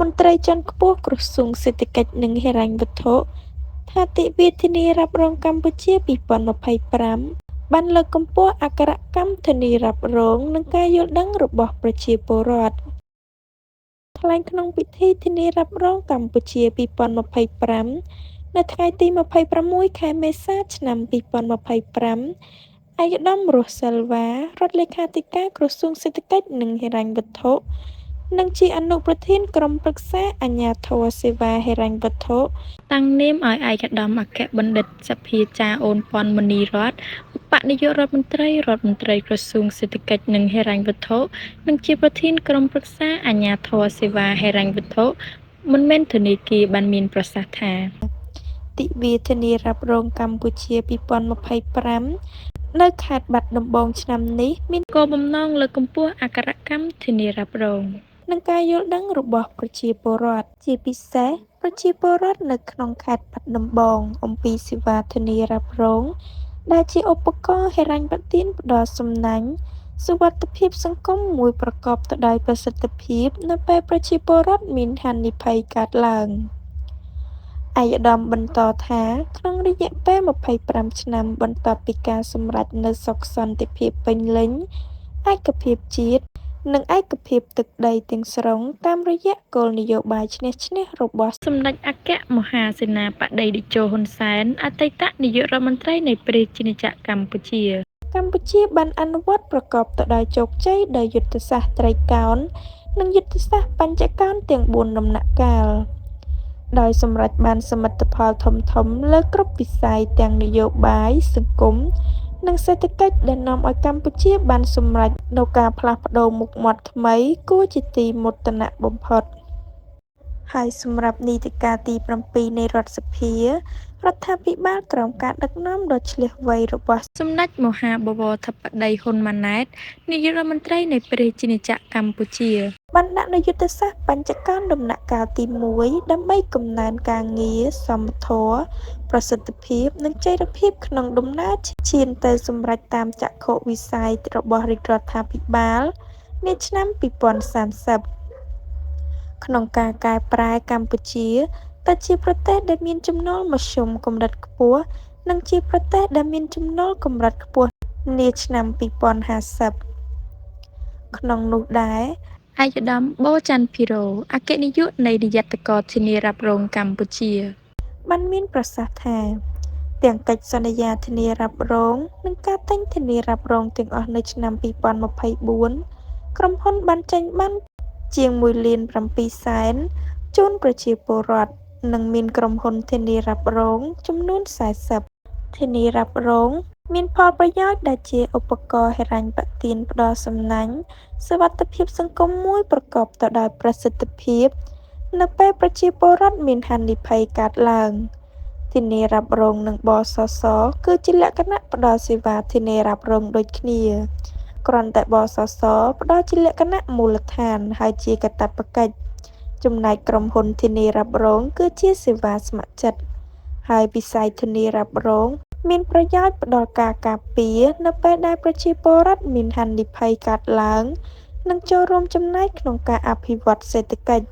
មន្ត្រីជាន់ខ្ពស់ក្រសួងសេដ្ឋកិច្ចនិងហិរញ្ញវត្ថុថាទិវាធានារ៉ាប់រងកម្ពុជា2025បានលើកកម្ពស់អក្ខរកម្មធានារ៉ាប់រងនិងការយល់ដឹងរបស់ប្រជាពលរដ្ឋថ្លែងក្នុងពិធីធានារ៉ាប់រងកម្ពុជា2025នៅថ្ងៃទី26ខែមេសាឆ្នាំ2025ឯកឧត្តមរស់ សិលវ៉ា រដ្ឋលេខាធិការក្រសួងសេដ្ឋកិច្ចនិងហិរញ្ញវត្ថុនិងជាអនុប្រធានក្រុមប្រឹក្សាអាជ្ញាធរសេវាហិរញ្ញវត្ថុតាំងនាមឲ្យឯកឧត្តមអគ្គបណ្ឌិតសភាចារអូន ពាន់ មុនីរតន៍ ឧបនាយករដ្ឋមន្ត្រីក្រសួងសេដ្ឋកិច្ចនិងហិរញ្ញវត្ថុនិងជាប្រធានក្រុមប្រឹក្សាអាជ្ញាធរសេវាហិរញ្ញវត្ថុមិនមែនធនាគារបានមានប្រសាសន៍ថាទិវាធានារ៉ាប់រងកម្ពុជា2025នៅខេត្តបាត់ដំបងឆ្នាំនេះមានគោលបំណងលើកកម្ពស់អក្ខរកម្មធានារ៉ាប់រងនិងការយល់ដឹងរបស់ប្រជាពលរដ្ឋជាពិសេសប្រជាពលរដ្ឋនៅក្នុងខេត្តបាត់ដំបងអំពីសេវាធានារ៉ាប់រងដែលជាឧបករណ៍ហិរញ្ញប្បទានផ្ដល់សំណាញ់សុវត្ថិភាពសង្គមមួយប្រកបទៅដោយប្រសិទ្ធភាពនៅពេលប្រជាពលរដ្ឋមានហានិភ័យកើតឡើងឯកឧត្តមបន្តថាក្នុងរយៈពេល25ឆ្នាំបន្ទាប់ពីការសម្រេចនូវសុខសន្តិភាពពេញលេញឯកភាពជាតិនិងឯកភាពទឹកដីទាំងស្រុងតាមរយៈគោលនយោបាយឈ្នះឈ្នះរបស់សម្ដេចអគ្គមហាសេនាបតីតេជោ ហ៊ុនសែនអតីតនាយករដ្ឋមន្ត្រីនៃប្រជាណាចក្រកម្ពុជាបានអនុវត្តប្រកបទៅដោយជោគជ័យដោយយុទ្ធសាស្ត្រត្រីកោណនិងយុទ្ធសាស្ត្របញ្ចកោណទាំង4ដំណាក់កាលដោយសម្រេចបានសមិទ្ធផលធំៗលើគ្រប់វិស័យទាំងនយោបាយសង្គមនិងសេដ្ឋកិច្ចដែលនាំឲ្យកម្ពុជាបានសម្រេចនូវការផ្លាស់ប្ដូរមុខមាត់ថ្មីគួរជាទីមោទនៈបំផុតហើយសម្រាប់នីតិកាលទី7នៃរដ្ឋសភារដ្ឋាភិបាលក្រោមការដឹកនាំដ៏ឈ្លាសវៃរបស់សម្ដេចមហាបវរធិបតីហ៊ុនម៉ាណែតនាយករដ្ឋមន្ត្រីនៃប្រជាណាចក្រកម្ពុជាបានដាក់នូវយុទ្ធសាស្ត្របញ្ចកោណដំណាក់កាលទី1ដើម្បីកំណើនការងារសមធម៌ប្រសិទ្ធភាពនិងចីរភាពក្នុងដំណើរឈានទៅសម្រេចតាមចក្ខុវិស័យរបស់រាជរដ្ឋាភិបាលនាឆ្នាំ2030ក្នុងការកែប្រែកម្ពុជាទៅជាប្រទេសដែលមានចំណូលមធ្យមកម្រិតខ្ពស់និងជាប្រទេសដែលមានចំណូលកម្រិតខ្ពស់នាឆ្នាំ2050ក្នុងនោះដែរឯកឧត្តមបូច័ន្ទភិរោអគ្គនាយកនៃនាយត្តករធានារ៉ាប់រងកម្ពុជាបានមានប្រសាសន៍ថាទាំងកិច្ចសន្យាធានារ៉ាប់រងនិងការទិញធានារ៉ាប់រងទាំងអស់នៅឆ្នាំ2024ក្រុមហ៊ុនបានចេញបានជាង1.7 លានជូនប្រជាពលរដ្ឋនិងមានក្រុមហ៊ុនធានារ៉ាប់រងចំនួន40ធានារ៉ាប់រងមានផលប្រយោជន៍ដែលជាឧបករណ៍ហិរញ្ញប្បទានផ្ដល់សំណាញ់សុវត្ថិភាពសង្គមមួយប្រកបទៅដោយប្រសិទ្ធភាពនៅពេលប្រជាពលរដ្ឋមានហានិភ័យកើតឡើងធានារ៉ាប់រងនិងបសសគឺជាលក្ខណៈផ្ដល់សេវាធានារ៉ាប់រងដូចគ្នាគ្រាន់តែបសសផ្ដល់ជាលក្ខណៈមូលដ្ឋានហើយជាកាតព្វកិច្ចចំណែកក្រុមហ៊ុនធានារ៉ាប់រងគឺជាសេវាស្ម័គ្រចិត្តហើយវិស័យធានារ៉ាប់រងមានប្រយោជន៍ផ្ដល់ការការពារនៅពេលដែលប្រជាពលរដ្ឋមានហានិភ័យកើតឡើងនិងចូលរួមចំណែកក្នុងការអភិវឌ្ឍសេដ្ឋកិច្ច